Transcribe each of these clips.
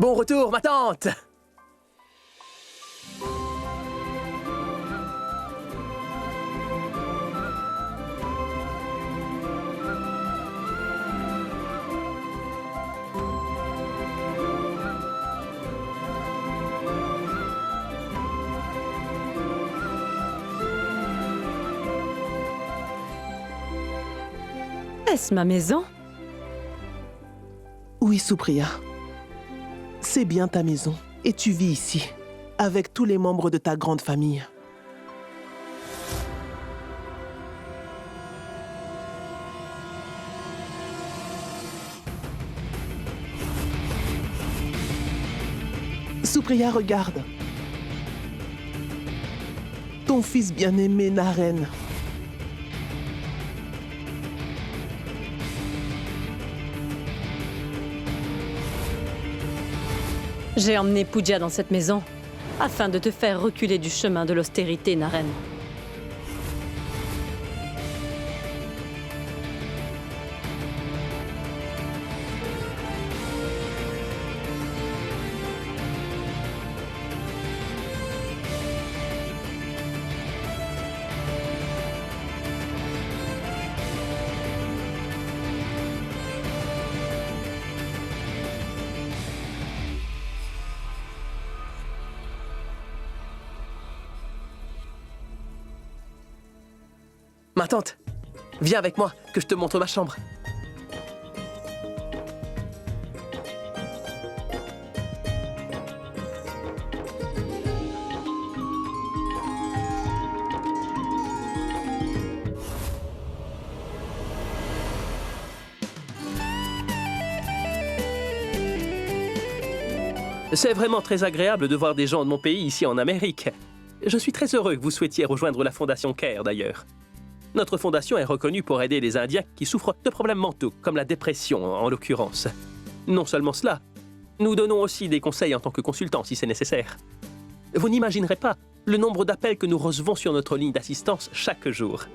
Bon retour, ma tante! Est-ce ma maison? Oui, Supriya. C'est bien ta maison. Et tu vis ici, avec tous les membres de ta grande famille. Supriya, regarde. Ton fils bien-aimé, Naren. J'ai emmené Pooja dans cette maison afin de te faire reculer du chemin de l'austérité, Naren. Ma tante, viens avec moi, que je te montre ma chambre. C'est vraiment très agréable de voir des gens de mon pays ici en Amérique. Je suis très heureux que vous souhaitiez rejoindre la Fondation CARE, d'ailleurs. Notre fondation est reconnue pour aider les Indiens qui souffrent de problèmes mentaux, comme la dépression en l'occurrence. Non seulement cela, nous donnons aussi des conseils en tant que consultants si c'est nécessaire. Vous n'imaginerez pas le nombre d'appels que nous recevons sur notre ligne d'assistance chaque jour.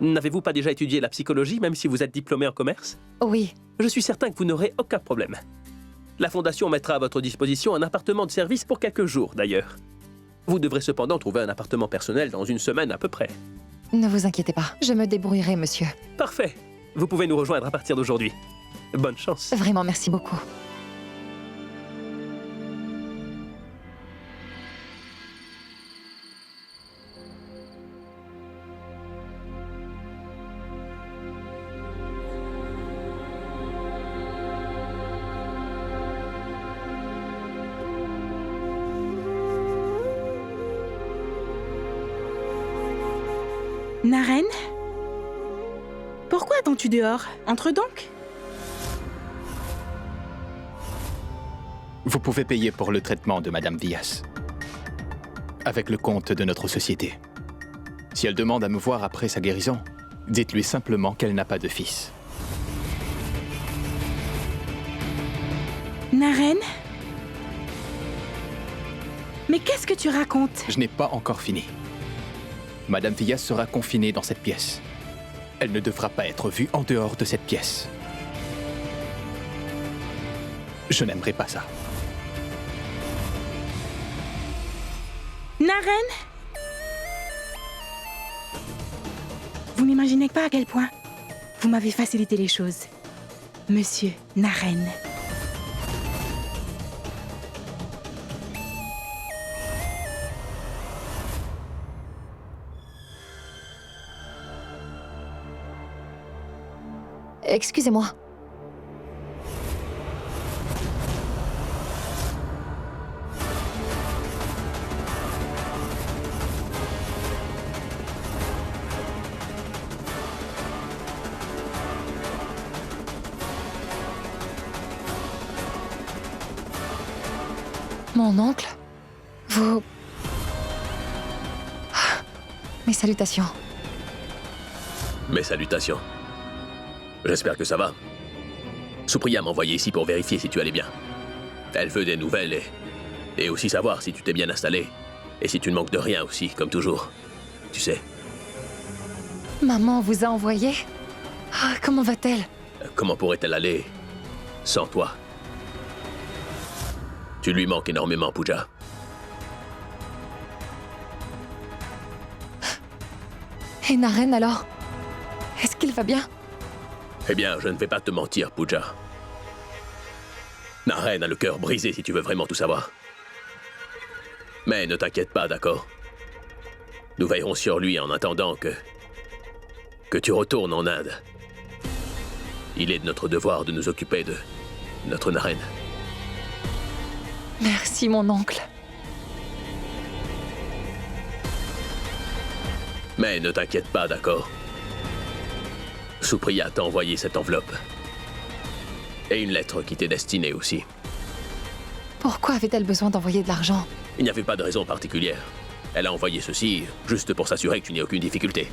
N'avez-vous pas déjà étudié la psychologie, même si vous êtes diplômé en commerce? Oui. Je suis certain que vous n'aurez aucun problème. La Fondation mettra à votre disposition un appartement de service pour quelques jours, d'ailleurs. Vous devrez cependant trouver un appartement personnel dans une semaine à peu près. Ne vous inquiétez pas, je me débrouillerai, monsieur. Parfait. Vous pouvez nous rejoindre à partir d'aujourd'hui. Bonne chance. Vraiment, merci beaucoup. Naren? Pourquoi attends-tu dehors? Entre donc. Vous pouvez payer pour le traitement de Madame Vyas avec le compte de notre société. Si elle demande à me voir après sa guérison, dites-lui simplement qu'elle n'a pas de fils. Naren? Mais qu'est-ce que tu racontes? Je n'ai pas encore fini. Madame Vyas sera confinée dans cette pièce. Elle ne devra pas être vue en dehors de cette pièce. Je n'aimerais pas ça. Naren? Vous n'imaginez pas à quel point vous m'avez facilité les choses. Monsieur Naren. Excusez-moi. Mon oncle? Vous... Mes salutations. Mes salutations. J'espère que ça va. Supriya m'a envoyé ici pour vérifier si tu allais bien. Elle veut des nouvelles et aussi savoir si tu t'es bien installé. Et si tu ne manques de rien aussi, comme toujours. Tu sais. Maman vous a envoyé? Comment va-t-elle? Comment pourrait-elle aller sans toi? Tu lui manques énormément, Pooja. Et Naren alors? Est-ce qu'il va bien? Eh bien, je ne vais pas te mentir, Pooja. Naren a le cœur brisé si tu veux vraiment tout savoir. Mais ne t'inquiète pas, d'accord? Nous veillerons sur lui en attendant que tu retournes en Inde. Il est de notre devoir de nous occuper de notre Naren. Merci, mon oncle. Mais ne t'inquiète pas, d'accord? Supriya t'a envoyé cette enveloppe. Et une lettre qui t'est destinée aussi. Pourquoi avait-elle besoin d'envoyer de l'argent? Il n'y avait pas de raison particulière. Elle a envoyé ceci juste pour s'assurer que tu n'aies aucune difficulté.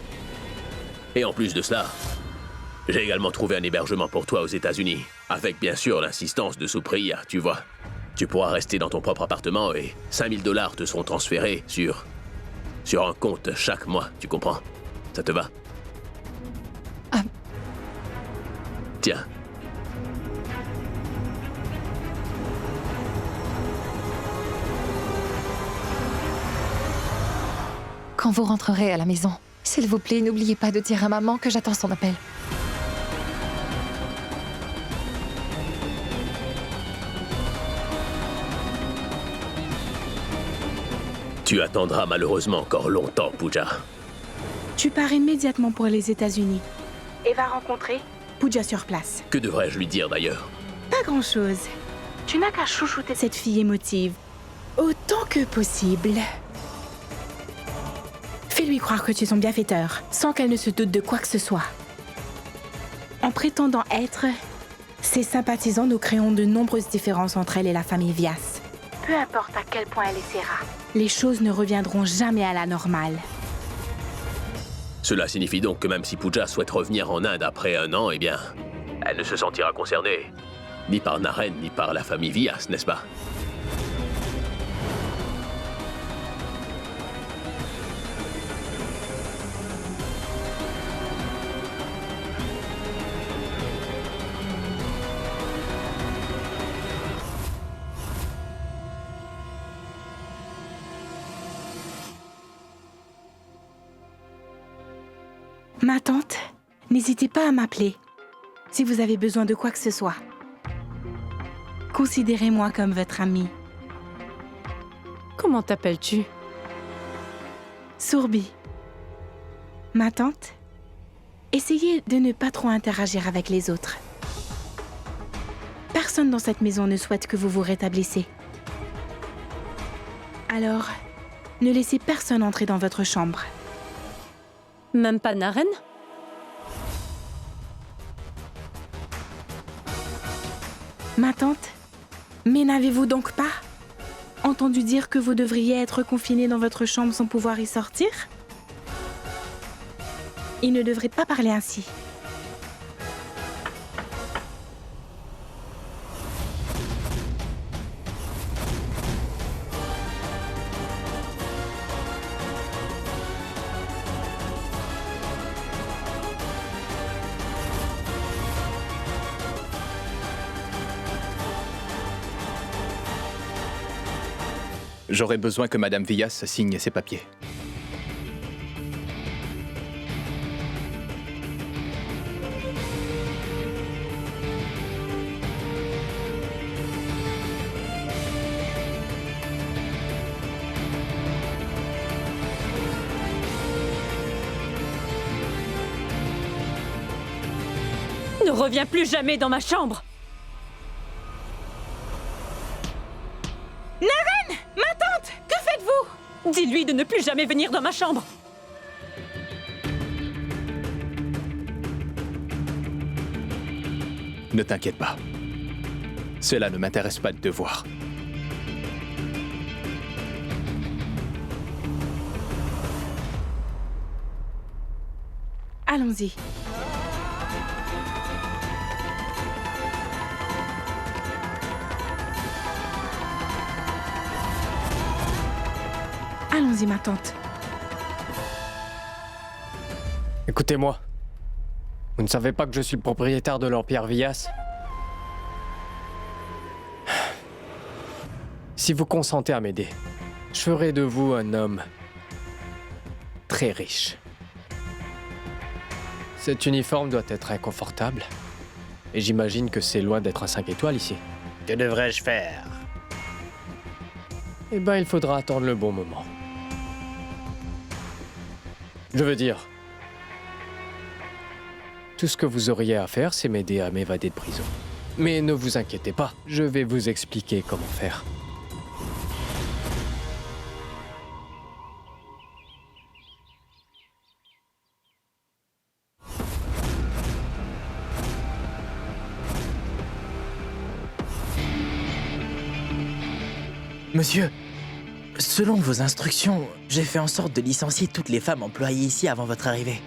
Et en plus de cela, j'ai également trouvé un hébergement pour toi aux États-Unis. Avec bien sûr l'insistance de Supriya, tu vois. Tu pourras rester dans ton propre appartement et 5000 $ te seront transférés sur un compte chaque mois, tu comprends? Ça te va? Tiens. Quand vous rentrerez à la maison, s'il vous plaît, n'oubliez pas de dire à maman que j'attends son appel. Tu attendras malheureusement encore longtemps, Pooja. Tu pars immédiatement pour les États-Unis et vas rencontrer Pooja sur place. Que devrais-je lui dire d'ailleurs? Pas grand-chose. Tu n'as qu'à chouchouter cette fille émotive autant que possible. Fais-lui croire que tu es son bienfaiteur, sans qu'elle ne se doute de quoi que ce soit. En prétendant être ses sympathisants, nous créons de nombreuses différences entre elle et la famille Vyas. Peu importe à quel point elle essaiera, les choses ne reviendront jamais à la normale. Cela signifie donc que même si Pooja souhaite revenir en Inde après 1 an, eh bien, elle ne se sentira concernée ni par Naren ni par la famille Vyas, n'est-ce pas? Ma tante, n'hésitez pas à m'appeler si vous avez besoin de quoi que ce soit. Considérez-moi comme votre amie. Comment t'appelles-tu? Surbi. Ma tante, essayez de ne pas trop interagir avec les autres. Personne dans cette maison ne souhaite que vous vous rétablissiez. Alors, ne laissez personne entrer dans votre chambre. Même pas Naren? Ma tante, mais n'avez-vous donc pas entendu dire que vous devriez être confiné dans votre chambre sans pouvoir y sortir? Il ne devrait pas parler ainsi. J'aurais besoin que Madame Vyas signe ses papiers. Ne reviens plus jamais dans ma chambre! Naren! Ma tante! Que faites-vous? Dis-lui de ne plus jamais venir dans ma chambre! Ne t'inquiète pas. Cela ne m'intéresse pas de te voir. Allons-y. Allons-y, ma tante. Écoutez-moi. Vous ne savez pas que je suis le propriétaire de l'Empire Vyas? Si vous consentez à m'aider, je ferai de vous un homme très riche. Cet uniforme doit être inconfortable. Et j'imagine que c'est loin d'être un 5 étoiles ici. Que devrais-je faire? Eh ben, il faudra attendre le bon moment. Je veux dire, tout ce que vous auriez à faire, c'est m'aider à m'évader de prison. Mais ne vous inquiétez pas, je vais vous expliquer comment faire. Monsieur, selon vos instructions, j'ai fait en sorte de licencier toutes les femmes employées ici avant votre arrivée.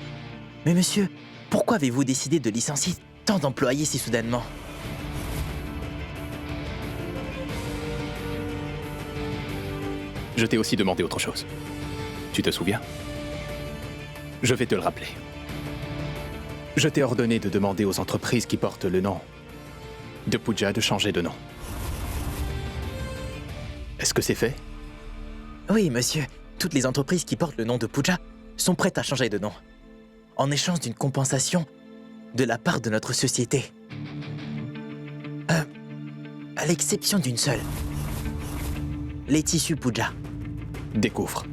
Mais monsieur, pourquoi avez-vous décidé de licencier tant d'employés si soudainement? Je t'ai aussi demandé autre chose. Tu te souviens? Je vais te le rappeler. Je t'ai ordonné de demander aux entreprises qui portent le nom de Pooja de changer de nom. Est-ce que c'est fait? Oui, monsieur. Toutes les entreprises qui portent le nom de Pooja sont prêtes à changer de nom, en échange d'une compensation de la part de notre société. À l'exception d'une seule. Les tissus Pooja. Découvre.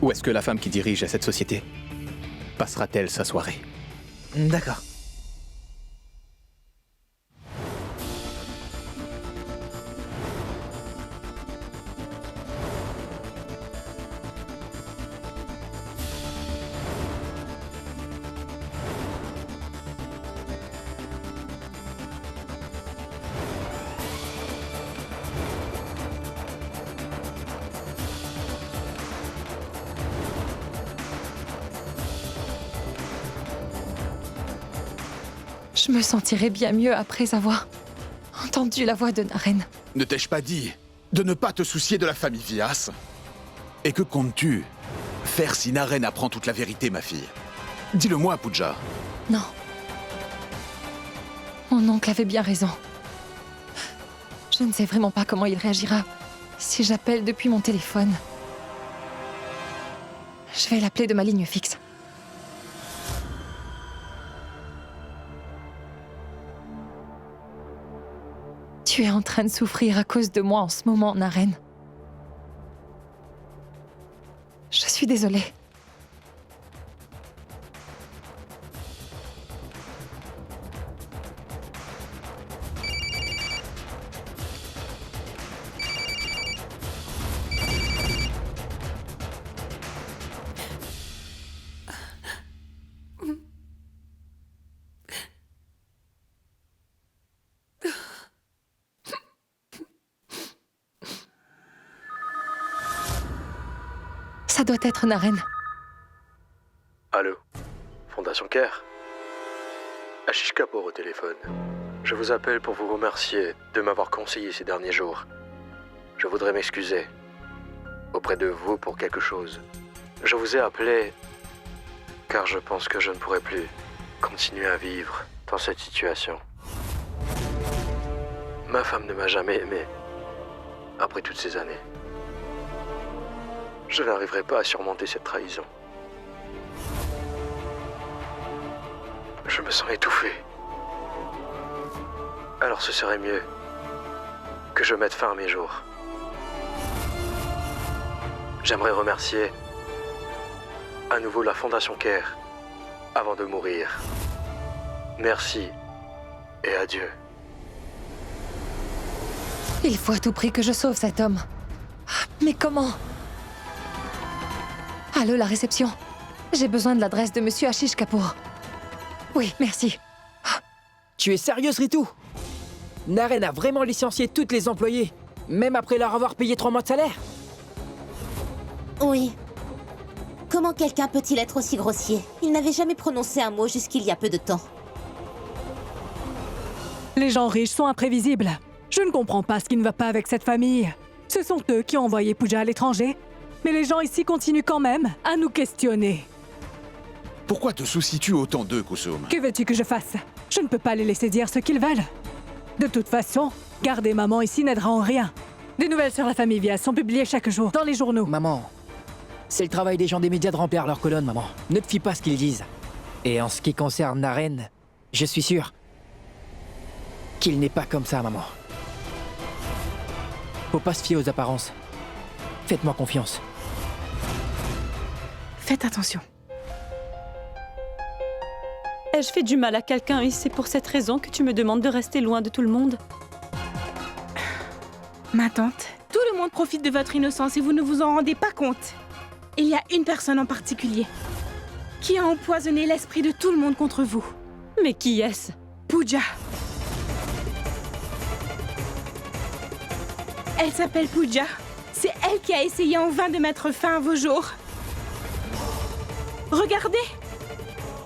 Où est-ce que la femme qui dirige cette société passera-t-elle sa soirée? D'accord. Je me sentirais bien mieux après avoir entendu la voix de Naren. Ne t'ai-je pas dit de ne pas te soucier de la famille Vyas? Et que comptes-tu faire si Naren apprend toute la vérité, ma fille? Dis-le-moi, Pooja. Non. Mon oncle avait bien raison. Je ne sais vraiment pas comment il réagira si j'appelle depuis mon téléphone. Je vais l'appeler de ma ligne fixe. Tu es en train de souffrir à cause de moi en ce moment, Naren. Je suis désolée. Ça doit être Naren. Allô, Fondation Care? Ashish Kapoor au téléphone. Je vous appelle pour vous remercier de m'avoir conseillé ces derniers jours. Je voudrais m'excuser auprès de vous pour quelque chose. Je vous ai appelé car je pense que je ne pourrai plus continuer à vivre dans cette situation. Ma femme ne m'a jamais aimé après toutes ces années. Je n'arriverai pas à surmonter cette trahison. Je me sens étouffé. Alors ce serait mieux que je mette fin à mes jours. J'aimerais remercier à nouveau la Fondation Care avant de mourir. Merci et adieu. Il faut à tout prix que je sauve cet homme. Mais comment? Allô, la réception. J'ai besoin de l'adresse de Monsieur Ashish Kapoor. Oui, merci. Tu es sérieuse, Ritu? Naren a vraiment licencié toutes les employées, même après leur avoir payé 3 mois de salaire? Oui. Comment quelqu'un peut-il être aussi grossier? Il n'avait jamais prononcé un mot jusqu'il y a peu de temps. Les gens riches sont imprévisibles. Je ne comprends pas ce qui ne va pas avec cette famille. Ce sont eux qui ont envoyé Pooja à l'étranger. Mais les gens ici continuent quand même à nous questionner. Pourquoi te soucies-tu autant d'eux, Kusum? Que veux-tu que je fasse? Je ne peux pas les laisser dire ce qu'ils veulent. De toute façon, garder maman ici n'aidera en rien. Des nouvelles sur la famille Vias sont publiées chaque jour dans les journaux. Maman, c'est le travail des gens des médias de remplir leurs colonnes, maman. Ne te fie pas à ce qu'ils disent. Et en ce qui concerne Naren, je suis sûr qu'il n'est pas comme ça, maman. Faut pas se fier aux apparences. Faites-moi confiance. Faites attention. Ai-je fait du mal à quelqu'un et c'est pour cette raison que tu me demandes de rester loin de tout le monde? Ma tante, tout le monde profite de votre innocence et vous ne vous en rendez pas compte. Il y a une personne en particulier qui a empoisonné l'esprit de tout le monde contre vous. Mais qui est-ce? Pooja. Elle s'appelle Pooja. C'est elle qui a essayé en vain de mettre fin à vos jours. Regardez!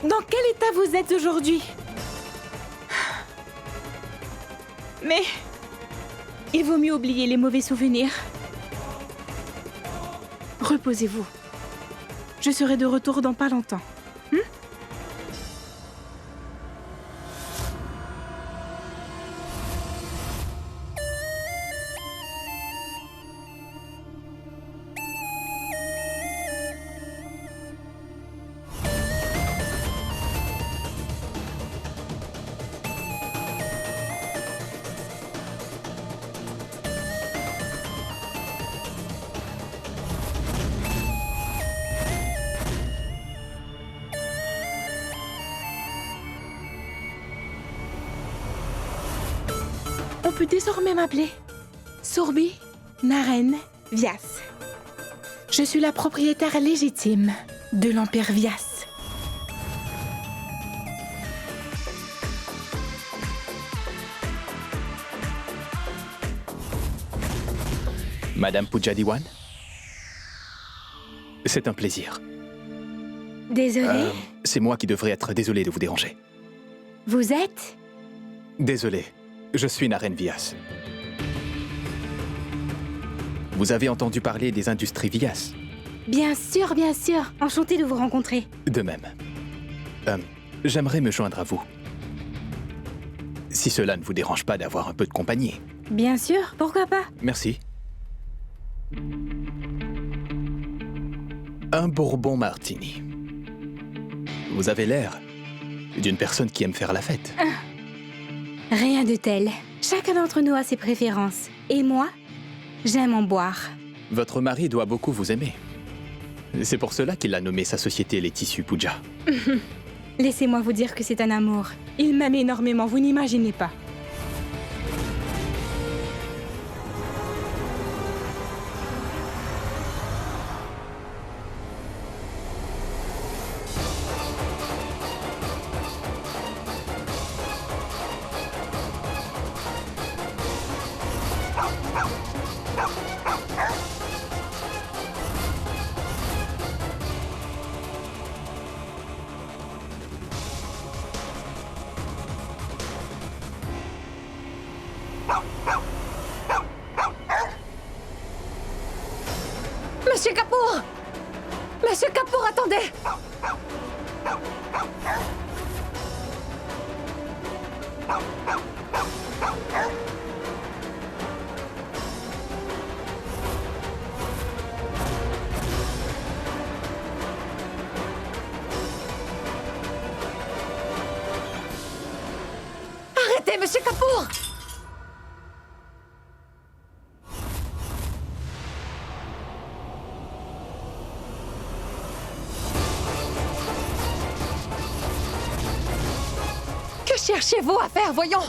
Dans quel état vous êtes aujourd'hui? Mais il vaut mieux oublier les mauvais souvenirs. Reposez-vous. Je serai de retour dans pas longtemps. On peut désormais m'appeler Surbi Naren Vias. Je suis la propriétaire légitime de l'Empire Vias. Madame Pooja Diwan, c'est un plaisir. Désolée. C'est moi qui devrais être désolé de vous déranger. Vous êtes? Désolé, je suis Naren Vias. Vous avez entendu parler des industries Vias? Bien sûr, bien sûr. Enchantée de vous rencontrer. De même. J'aimerais me joindre à vous. Si cela ne vous dérange pas d'avoir un peu de compagnie. Bien sûr, pourquoi pas? Merci. Un bourbon martini. Vous avez l'air d'une personne qui aime faire la fête. Rien de tel. Chacun d'entre nous a ses préférences. Et moi, j'aime en boire. Votre mari doit beaucoup vous aimer. C'est pour cela qu'il a nommé sa société Les Tissus Pooja. Laissez-moi vous dire que c'est un amour. Il m'aime énormément, vous n'imaginez pas. Monsieur Kapoor! Monsieur Kapoor, attendez! Arrêtez, Monsieur Kapoor! Que cherchez-vous à faire, voyons?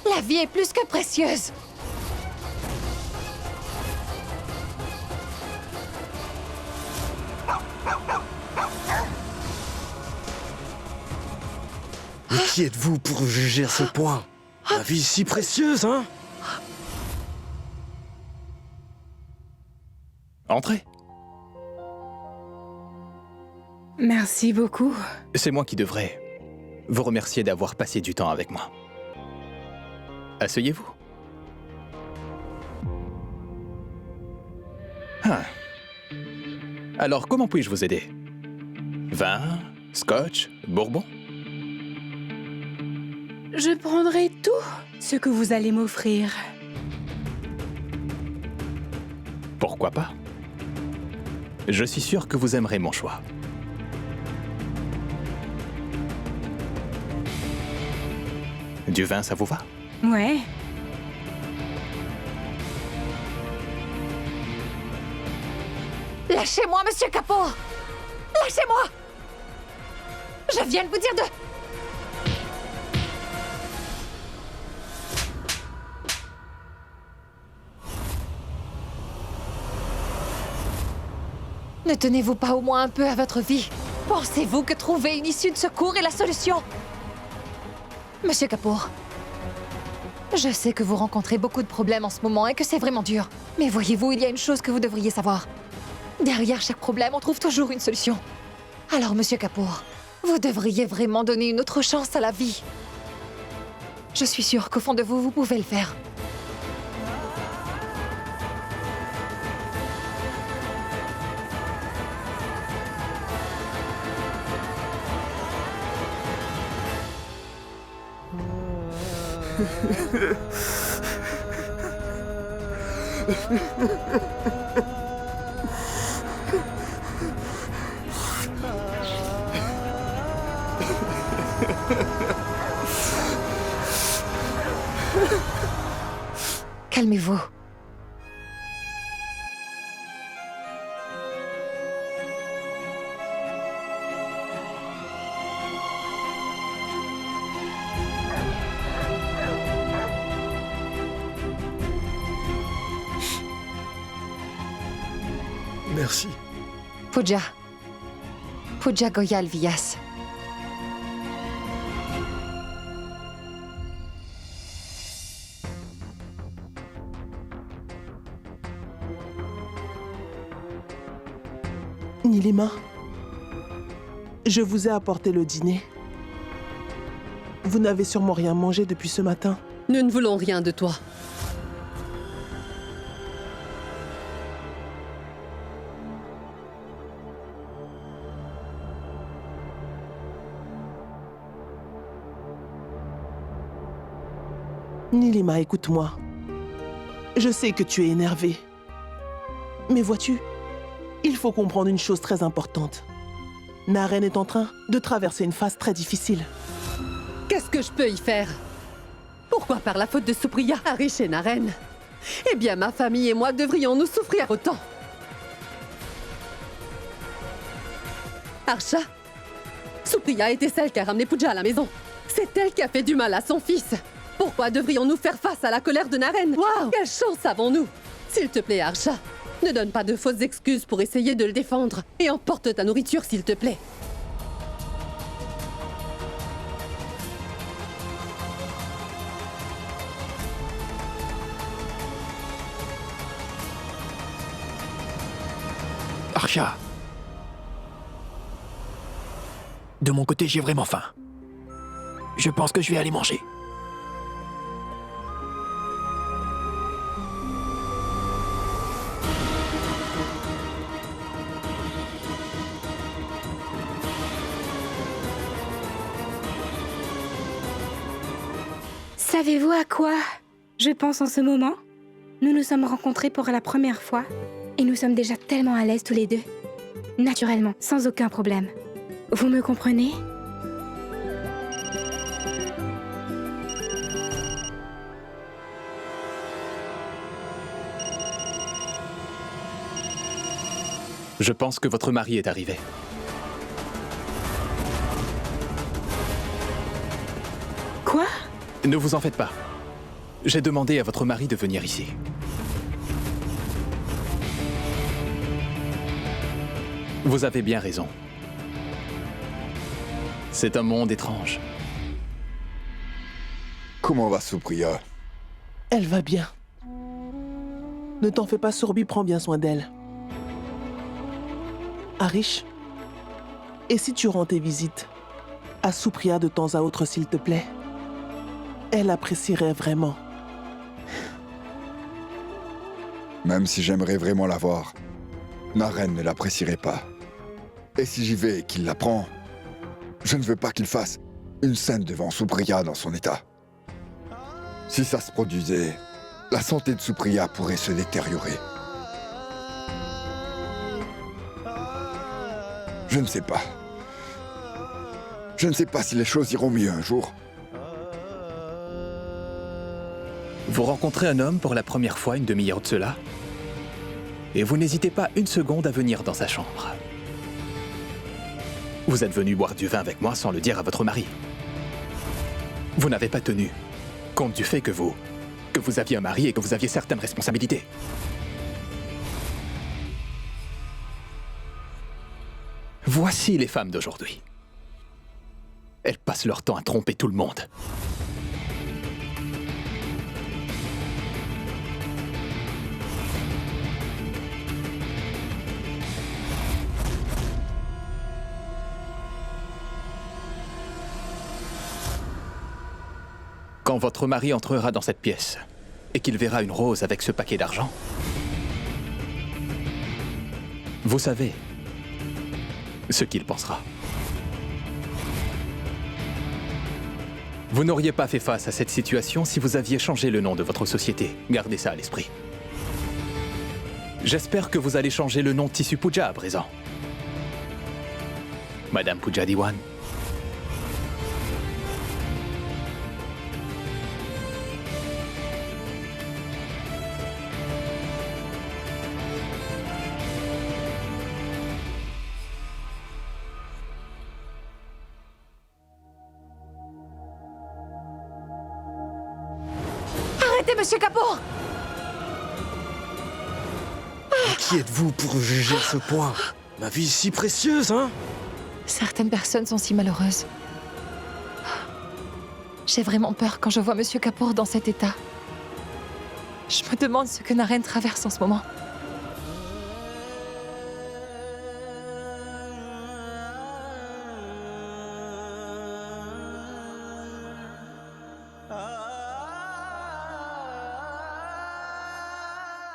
La vie est plus que précieuse. Mais qui êtes-vous pour juger à ce point? La vie est si précieuse, hein? Entrez. Merci beaucoup. C'est moi qui devrais vous remercier d'avoir passé du temps avec moi. Asseyez-vous. Alors, comment puis-je vous aider? Vin, scotch, bourbon? Je prendrai tout ce que vous allez m'offrir. Pourquoi pas? Je suis sûr que vous aimerez mon choix. Du vin, ça vous va? Ouais. Lâchez-moi, monsieur Capot! Lâchez-moi! Je viens de vous dire de... Ne tenez-vous pas au moins un peu à votre vie? Pensez-vous que trouver une issue de secours est la solution? Monsieur Kapoor, je sais que vous rencontrez beaucoup de problèmes en ce moment et que c'est vraiment dur. Mais voyez-vous, il y a une chose que vous devriez savoir. Derrière chaque problème, on trouve toujours une solution. Alors, monsieur Kapoor, vous devriez vraiment donner une autre chance à la vie. Je suis sûre qu'au fond de vous, vous pouvez le faire. Calmez-vous. Merci. Pooja. Pooja Goyal Vyas. Nilima, je vous ai apporté le dîner. Vous n'avez sûrement rien mangé depuis ce matin. Nous ne voulons rien de toi. Nilima, écoute-moi. Je sais que tu es énervée. Mais vois-tu, il faut comprendre une chose très importante. Naren est en train de traverser une phase très difficile. Qu'est-ce que je peux y faire? Pourquoi par la faute de Supriya, Arish et Naren? Eh bien, ma famille et moi devrions-nous souffrir autant? Arsha, Supriya était celle qui a ramené Pooja à la maison. C'est elle qui a fait du mal à son fils. Pourquoi devrions-nous faire face à la colère de Naren? Waouh! Quelle chance avons-nous? S'il te plaît, Arsha, ne donne pas de fausses excuses pour essayer de le défendre. Et emporte ta nourriture, s'il te plaît. Arsha. De mon côté, j'ai vraiment faim. Je pense que je vais aller manger. Savez-vous à quoi je pense en ce moment? Nous nous sommes rencontrés pour la première fois et nous sommes déjà tellement à l'aise tous les deux. Naturellement, sans aucun problème. Vous me comprenez? Je pense que votre mari est arrivé. Quoi? Ne vous en faites pas. J'ai demandé à votre mari de venir ici. Vous avez bien raison. C'est un monde étrange. Comment va Supriya? Elle va bien. Ne t'en fais pas, Surbi prend bien soin d'elle. Arish, et si tu rends tes visites à Supriya de temps à autre, s'il te plaît? Elle apprécierait vraiment. Même si j'aimerais vraiment la voir, Naren ne l'apprécierait pas. Et si j'y vais et qu'il la prend, je ne veux pas qu'il fasse une scène devant Supriya dans son état. Si ça se produisait, la santé de Supriya pourrait se détériorer. Je ne sais pas. Je ne sais pas si les choses iront mieux un jour. Vous rencontrez un homme pour la première fois une demi-heure de cela, et vous n'hésitez pas une seconde à venir dans sa chambre. Vous êtes venu boire du vin avec moi sans le dire à votre mari. Vous n'avez pas tenu compte du fait que vous aviez un mari et que vous aviez certaines responsabilités. Voici les femmes d'aujourd'hui. Elles passent leur temps à tromper tout le monde. Quand votre mari entrera dans cette pièce et qu'il verra une rose avec ce paquet d'argent, vous savez ce qu'il pensera. Vous n'auriez pas fait face à cette situation si vous aviez changé le nom de votre société. Gardez ça à l'esprit. J'espère que vous allez changer le nom Tissu Puja à présent. Madame Puja Diwan. Arrêtez, Monsieur Kapoor! Qui êtes-vous pour juger à ce point? Ma vie est si précieuse, hein? Certaines personnes sont si malheureuses. J'ai vraiment peur quand je vois Monsieur Kapoor dans cet état. Je me demande ce que Naren traverse en ce moment.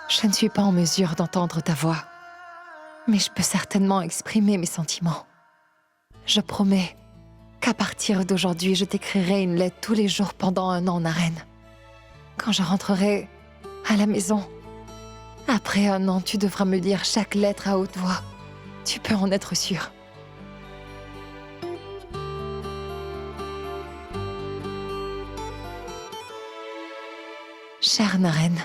Je ne suis pas en mesure d'entendre ta voix, mais je peux certainement exprimer mes sentiments. Je promets qu'à partir d'aujourd'hui, je t'écrirai une lettre tous les jours pendant 1 an, Naren. Quand je rentrerai à la maison, après 1 an, tu devras me lire chaque lettre à haute voix. Tu peux en être sûr. Chère Naren,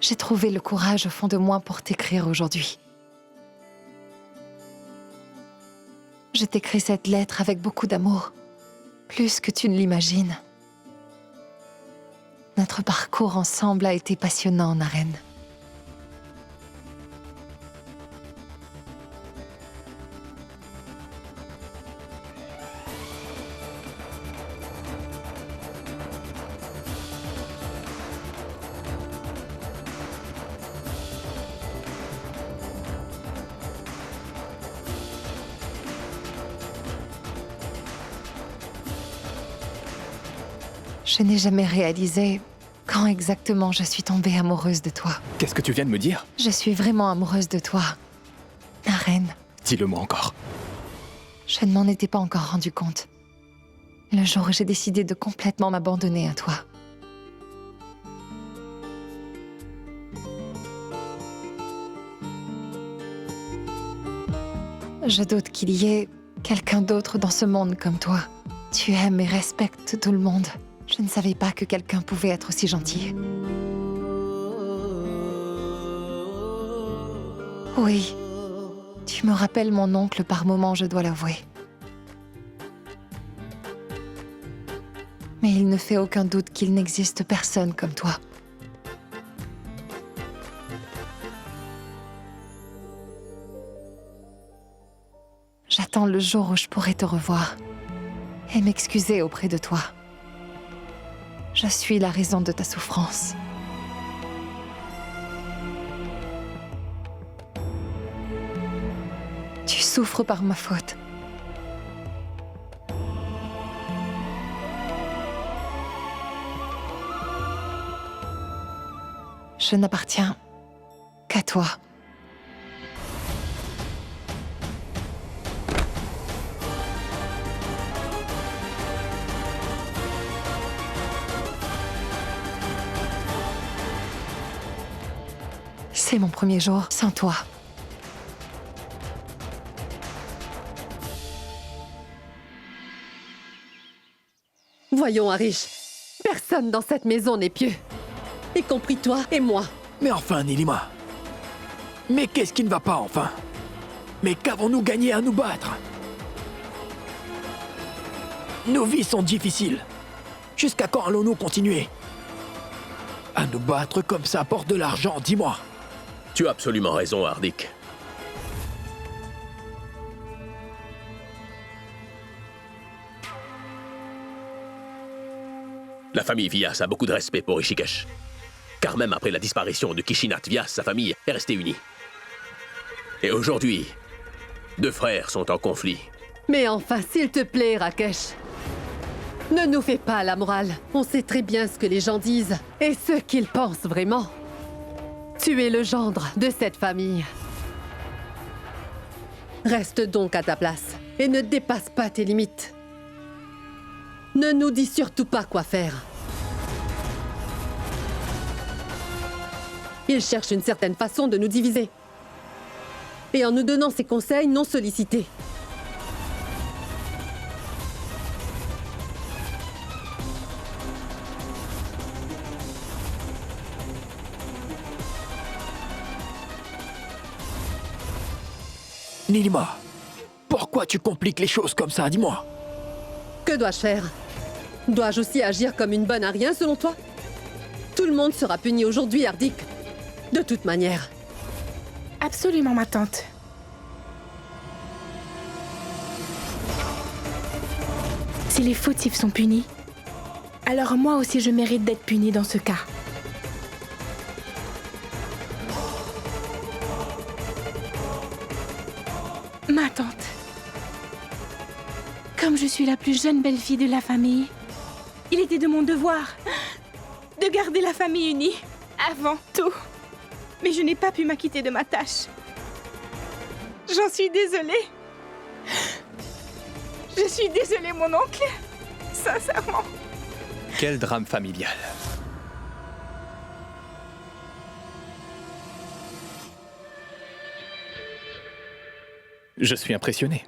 j'ai trouvé le courage au fond de moi pour t'écrire aujourd'hui. Je t'écris cette lettre avec beaucoup d'amour, plus que tu ne l'imagines. Notre parcours ensemble a été passionnant, Naren. Je n'ai jamais réalisé quand exactement je suis tombée amoureuse de toi. Qu'est-ce que tu viens de me dire? Je suis vraiment amoureuse de toi, Naren. Dis-le-moi encore. Je ne m'en étais pas encore rendu compte. Le jour où j'ai décidé de complètement m'abandonner à toi. Je doute qu'il y ait quelqu'un d'autre dans ce monde comme toi. Tu aimes et respectes tout le monde. Je ne savais pas que quelqu'un pouvait être aussi gentil. Oui, tu me rappelles mon oncle par moments, je dois l'avouer. Mais il ne fait aucun doute qu'il n'existe personne comme toi. J'attends le jour où je pourrai te revoir et m'excuser auprès de toi. Je suis la raison de ta souffrance. Tu souffres par ma faute. Je n'appartiens qu'à toi. C'est mon premier jour sans toi. Voyons, Arish. Personne dans cette maison n'est pieux. Y compris toi et moi. Mais enfin, Nilima. Mais qu'est-ce qui ne va pas, enfin? Mais qu'avons-nous gagné à nous battre? Nos vies sont difficiles. Jusqu'à quand allons-nous continuer à nous battre comme ça apporte de l'argent, dis-moi? Tu as absolument raison, Hardik. La famille Vyas a beaucoup de respect pour Rishikesh. Car même après la disparition de Kishinath Vyas, sa famille est restée unie. Et aujourd'hui, 2 frères sont en conflit. Mais enfin, s'il te plaît, Rakesh. Ne nous fais pas la morale. On sait très bien ce que les gens disent et ce qu'ils pensent vraiment. Tu es le gendre de cette famille. Reste donc à ta place et ne dépasse pas tes limites. Ne nous dis surtout pas quoi faire. Il cherche une certaine façon de nous diviser. Et en nous donnant ses conseils non sollicités. Nilima, pourquoi tu compliques les choses comme ça, dis-moi? Que dois-je faire? Dois-je aussi agir comme une bonne à rien, selon toi? Tout le monde sera puni aujourd'hui, Hardik. De toute manière. Absolument, ma tante. Si les fautifs sont punis, alors moi aussi je mérite d'être puni dans ce cas. Ma tante, comme je suis la plus jeune belle-fille de la famille, il était de mon devoir de garder la famille unie avant tout. Mais je n'ai pas pu m'acquitter de ma tâche. J'en suis désolée. Je suis désolée, mon oncle. Sincèrement. Quel drame familial. Je suis impressionné.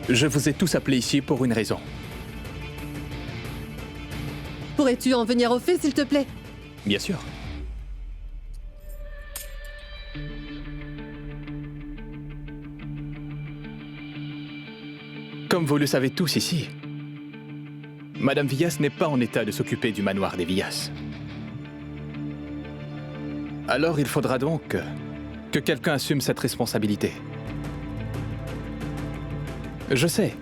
Je vous ai tous appelés ici pour une raison. Pourrais-tu en venir au fait, s'il te plaît? Bien sûr. Comme vous le savez tous ici, Madame Vyas n'est pas en état de s'occuper du manoir des Vyas. Alors il faudra donc que quelqu'un assume cette responsabilité. Je sais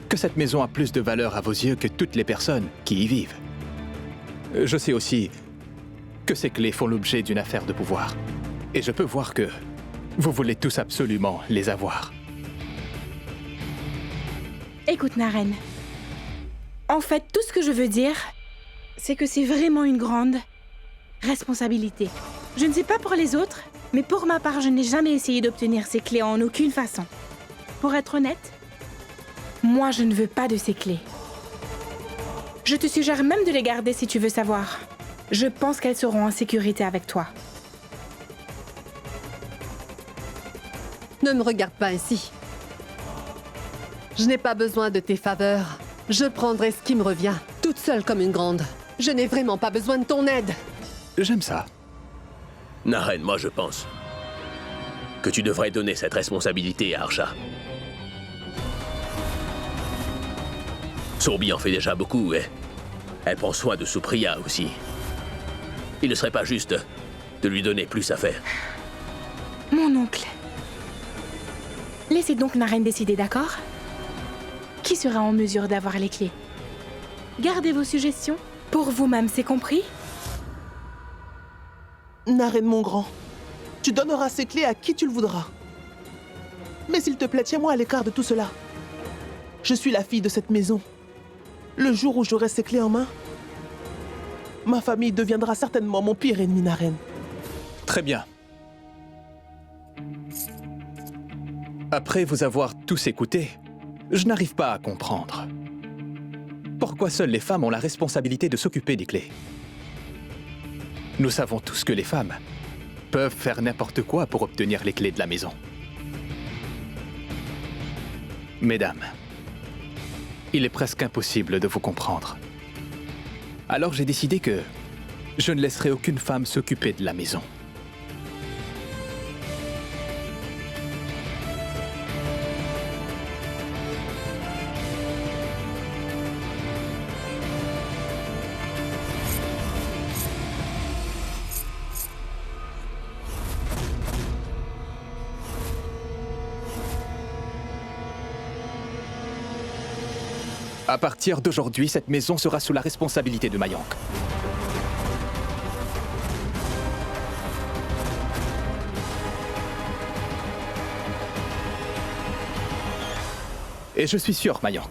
que cette maison a plus de valeur à vos yeux que toutes les personnes qui y vivent. Je sais aussi que ces clés font l'objet d'une affaire de pouvoir. Et je peux voir que vous voulez tous absolument les avoir. Écoute, Naren. En fait, tout ce que je veux dire, c'est que c'est vraiment une grande responsabilité. Je ne sais pas pour les autres, mais pour ma part, je n'ai jamais essayé d'obtenir ces clés en aucune façon. Pour être honnête, moi, je ne veux pas de ces clés. Je te suggère même de les garder si tu veux savoir. Je pense qu'elles seront en sécurité avec toi. Ne me regarde pas ainsi. Je n'ai pas besoin de tes faveurs. Je prendrai ce qui me revient, toute seule comme une grande. Je n'ai vraiment pas besoin de ton aide. J'aime ça. Naren, moi je pense que tu devrais donner cette responsabilité à Archa. Sourbi en fait déjà beaucoup et elle prend soin de Supriya aussi. Il ne serait pas juste de lui donner plus à faire. Mon oncle. Laissez donc Naren décider, d'accord? Qui sera en mesure d'avoir les clés? Gardez vos suggestions pour vous-même, c'est compris? Naren, mon grand, tu donneras ces clés à qui tu le voudras. Mais s'il te plaît, tiens-moi à l'écart de tout cela. Je suis la fille de cette maison. Le jour où j'aurai ces clés en main, ma famille deviendra certainement mon pire ennemi, Naren. Très bien. Après vous avoir tous écoutés, je n'arrive pas à comprendre. Pourquoi seules les femmes ont la responsabilité de s'occuper des clés? Nous savons tous que les femmes peuvent faire n'importe quoi pour obtenir les clés de la maison. Mesdames, il est presque impossible de vous comprendre. Alors j'ai décidé que je ne laisserai aucune femme s'occuper de la maison. À partir d'aujourd'hui, cette maison sera sous la responsabilité de Mayank. Et je suis sûr, Mayank,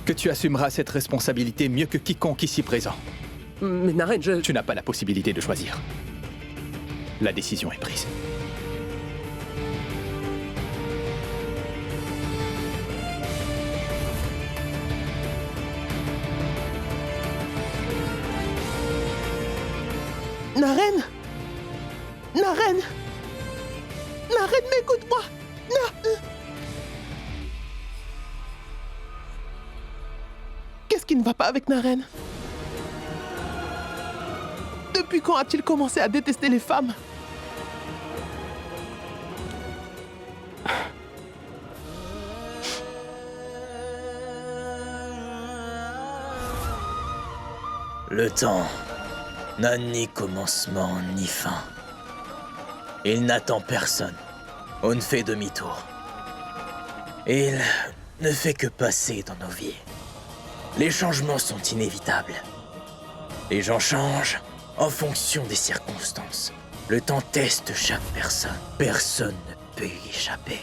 que tu assumeras cette responsabilité mieux que quiconque ici présent. Mais Naren, Tu n'as pas la possibilité de choisir. La décision est prise. Naren! Naren! Naren, mais écoute-moi! Qu'est-ce qui ne va pas avec Naren? Depuis quand a-t-il commencé à détester les femmes? Le temps n'a ni commencement ni fin. Il n'attend personne. On ne fait demi-tour. Il ne fait que passer dans nos vies. Les changements sont inévitables. Les gens changent en fonction des circonstances. Le temps teste chaque personne. Personne ne peut y échapper.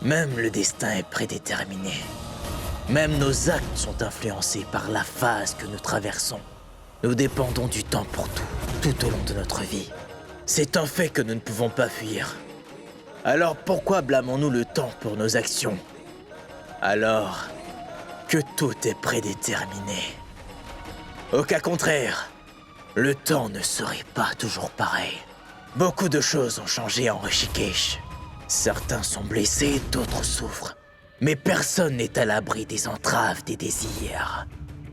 Même le destin est prédéterminé. Même nos actes sont influencés par la phase que nous traversons. Nous dépendons du temps pour tout au long de notre vie. C'est un fait que nous ne pouvons pas fuir. Alors pourquoi blâmons-nous le temps pour nos actions? Alors que tout est prédéterminé. Au cas contraire, le temps ne serait pas toujours pareil. Beaucoup de choses ont changé en Rishikesh. Certains sont blessés, d'autres souffrent. Mais personne n'est à l'abri des entraves des désirs.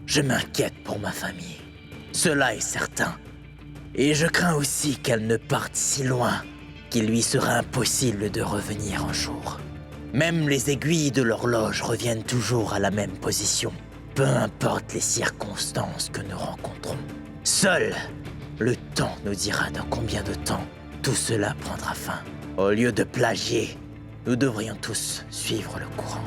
Je m'inquiète pour ma famille. Cela est certain. Et je crains aussi qu'elle ne parte si loin qu'il lui sera impossible de revenir un jour. Même les aiguilles de l'horloge reviennent toujours à la même position, peu importe les circonstances que nous rencontrons. Seul le temps nous dira dans combien de temps tout cela prendra fin. Au lieu de plagier, nous devrions tous suivre le courant.